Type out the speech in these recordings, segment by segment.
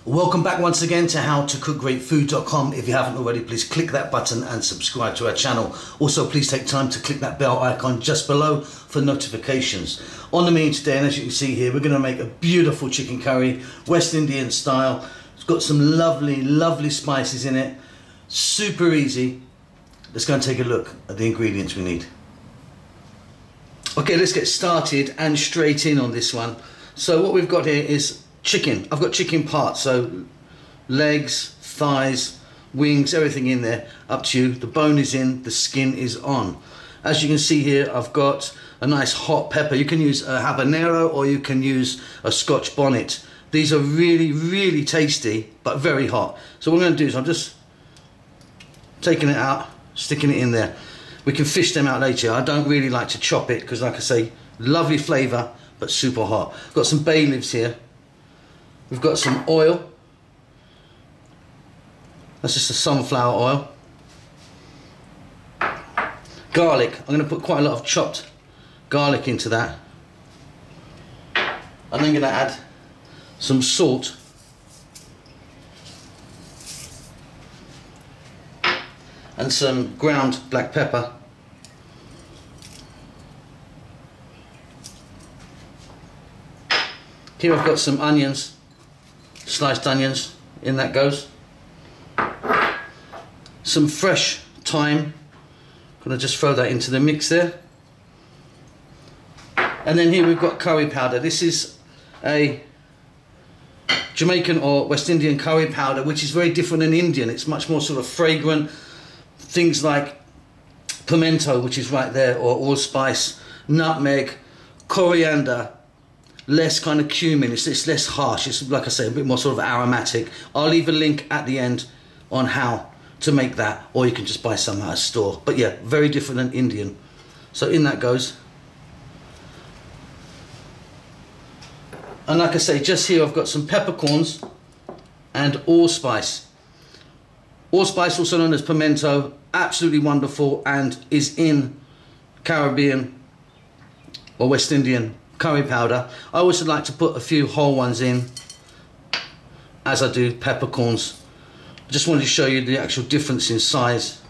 Welcome back once again to howtocookgreatfood.com. If you haven't already, please click that button and subscribe to our channel. Also, please take time to click that bell icon just below for notifications. On the menu today, and as you can see here, we're going to make a beautiful chicken curry, West Indian style. It's got some lovely spices in it. Super easy. Let's go and take a look at the ingredients we need. Okay, let's get started and straight in on this one. So what we've got here is chicken. I've got chicken parts, so legs, thighs, wings, everything in there, up to you. The bone is in, the skin is on. As you can see here, I've got a nice hot pepper. You can use a habanero or you can use a Scotch bonnet. These are really tasty, but very hot. So what I'm going to do is I'm just taking it out, sticking it in there. We can fish them out later. I don't really like to chop it because, like I say, lovely flavour, but super hot. I've got some bay leaves here. We've got some oil. That's just a sunflower oil. Garlic. I'm going to put quite a lot of chopped garlic into that. I'm then going to add some salt. And some ground black pepper. Here I've got some onions. Sliced onions, in that goes. Some fresh thyme. Gonna just throw that into the mix there. And then here we've got curry powder. This is a Jamaican or West Indian curry powder, which is very different than Indian. It's much more sort of fragrant. Things like pimento, which is right there, or allspice, nutmeg, coriander. Less kind of cumin, it's less harsh, it's like I say, a bit more sort of aromatic. I'll leave a link at the end on how to make that, or you can just buy some at a store. But yeah, very different than Indian. So in that goes. And like I say, just here I've got some peppercorns and allspice. Allspice, also known as pimento, absolutely wonderful and is in Caribbean or West Indian curry powder. I also like to put a few whole ones in, as I do peppercorns. I just wanted to show you the actual difference in size.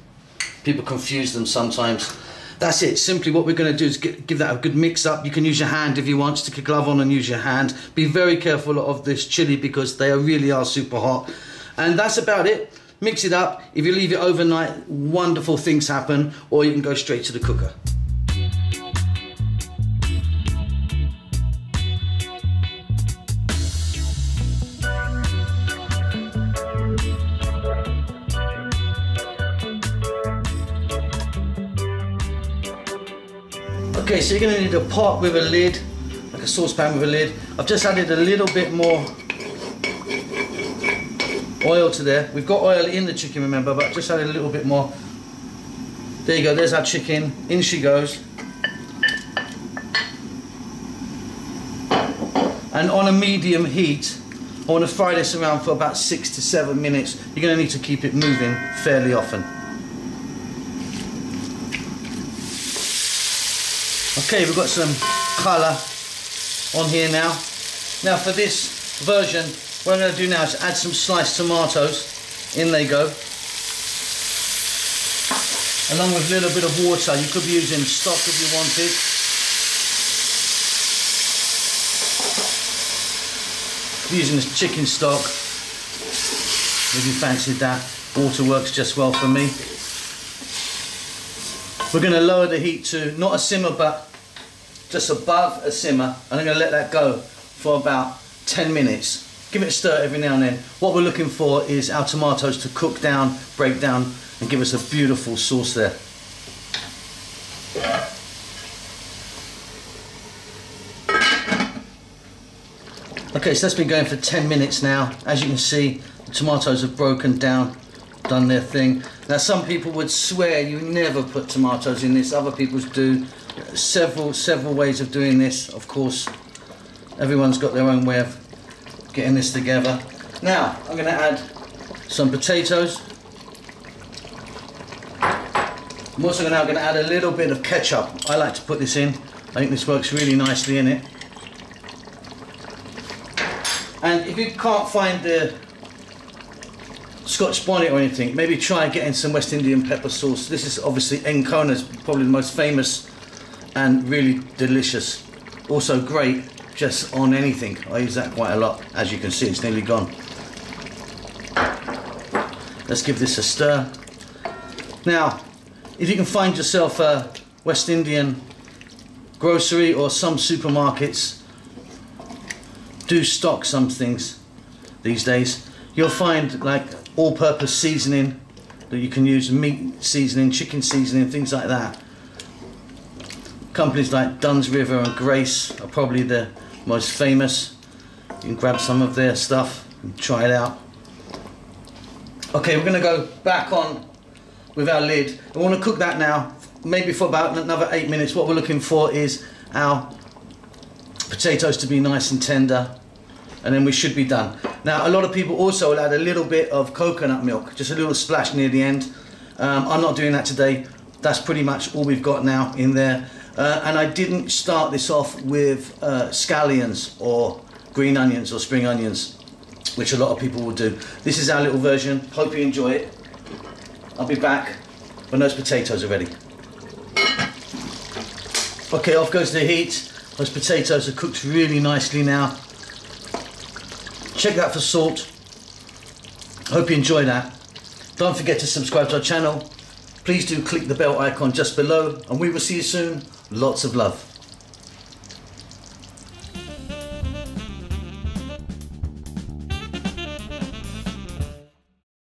People confuse them sometimes. That's it. Simply what we're going to do is give that a good mix up. You can use your hand if you want. Stick a glove on and use your hand. Be very careful of this chili because they really are super hot. And that's about it. Mix it up. If you leave it overnight, wonderful things happen, or you can go straight to the cooker. Okay, so you're going to need a pot with a lid, like a saucepan with a lid. I've just added a little bit more oil to there. We've got oil in the chicken, remember, but I've just added a little bit more. There you go, there's our chicken. In she goes. And on a medium heat, I want to fry this around for about 6 to 7 minutes. You're going to need to keep it moving fairly often. Okay, we've got some colour on here now. Now for this version, what I'm going to do now is add some sliced tomatoes. In they go. Along with a little bit of water. You could be using stock if you wanted. Using this chicken stock, if you fancied that. Water works just well for me. We're going to lower the heat to not a simmer, but just above a simmer, and I'm going to let that go for about 10 minutes. Give it a stir every now and then. What we're looking for is our tomatoes to cook down, break down, and give us a beautiful sauce there. Okay, so that's been going for 10 minutes now. As you can see, the tomatoes have broken down, done their thing. Now some people would swear you never put tomatoes in this, other people do. Several ways of doing this, of course. Everyone's got their own way of getting this together. Now I'm going to add some potatoes. I'm also now going to add a little bit of ketchup. I like to put this in. I think this works really nicely in it. And if you can't find the Scotch bonnet or anything, maybe try getting some West Indian pepper sauce. This is obviously Encona's probably the most famous and really delicious. Also great just on anything. I use that quite a lot. As you can see, it's nearly gone. Let's give this a stir. Now, if you can find yourself a West Indian grocery, or some supermarkets do stock some things these days, you'll find like all-purpose seasoning that you can use, meat seasoning, chicken seasoning, things like that. Companies like Dunn's River and Grace are probably the most famous. You can grab some of their stuff and try it out. Okay, we're going to go back on with our lid. We want to cook that now, maybe for about another 8 minutes. What we're looking for is our potatoes to be nice and tender, and then we should be done. Now, a lot of people also will add a little bit of coconut milk, just a little splash near the end. I'm not doing that today. That's pretty much all we've got now in there. And I didn't start this off with scallions or green onions or spring onions, which a lot of people will do. This is our little version. Hope you enjoy it. I'll be back when those potatoes are ready. Okay, off goes the heat. Those potatoes are cooked really nicely now. Check that for salt. Hope you enjoy that. Don't forget to subscribe to our channel. Please do click the bell icon just below, and we will see you soon. Lots of love.